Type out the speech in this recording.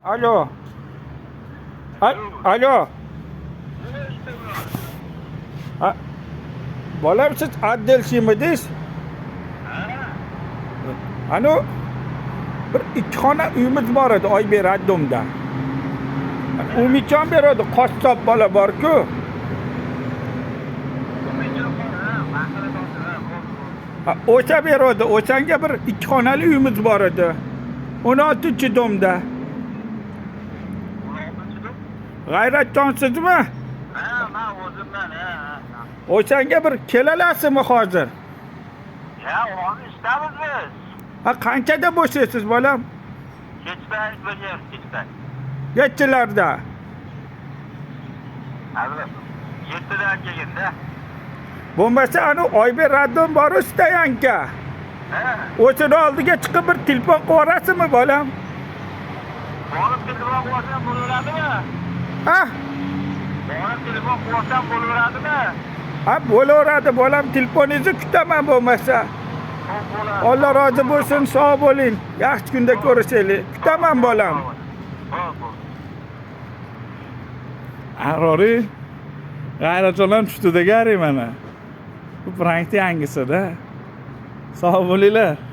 Alo. Alo. Bolam siz addelchimidingiz? Anu bir ikki xona uyimiz bor edi Oybek raddomda. Umidjon beradi, qassob bola bor-ku. O'sha beradi, o'shanga bir ikki xonali uyimiz bor edi. 16-domda. G'ayratjonsizmi? Ha, men o'zimdan, O'shanga bir kelalasizmi hozir? Ya, hozir ishdamiz biz. Qanchada bo'shaysiz bolam? Kechdan bo'lyapmiz, kechdan. Nechilarda? Hozir 7dan kelganda. Bo'lmasa ana Oybek raddom bor usta-yanka. Ha, O'shani oldiga chiqib bir telefon qilib yuborasizmi bolam? borib telefon qilasam bo'laveradimi? Ha? Borib telefon qilasam bo'laveradimi? Ha, bo'laveradi bolam, telefoningizni kutaman bo'lmasa. Xo'p, bo'ladi. Alloh rozi bo'lsin, sog' bo'ling. Yaxshi kunda ko'rishaylik. Kutaman bolam. Xo'p, xo'p. Arori g'ayratjonlar tushdi gari mana. Bu prankni yangisida. Sog' bo'linglar.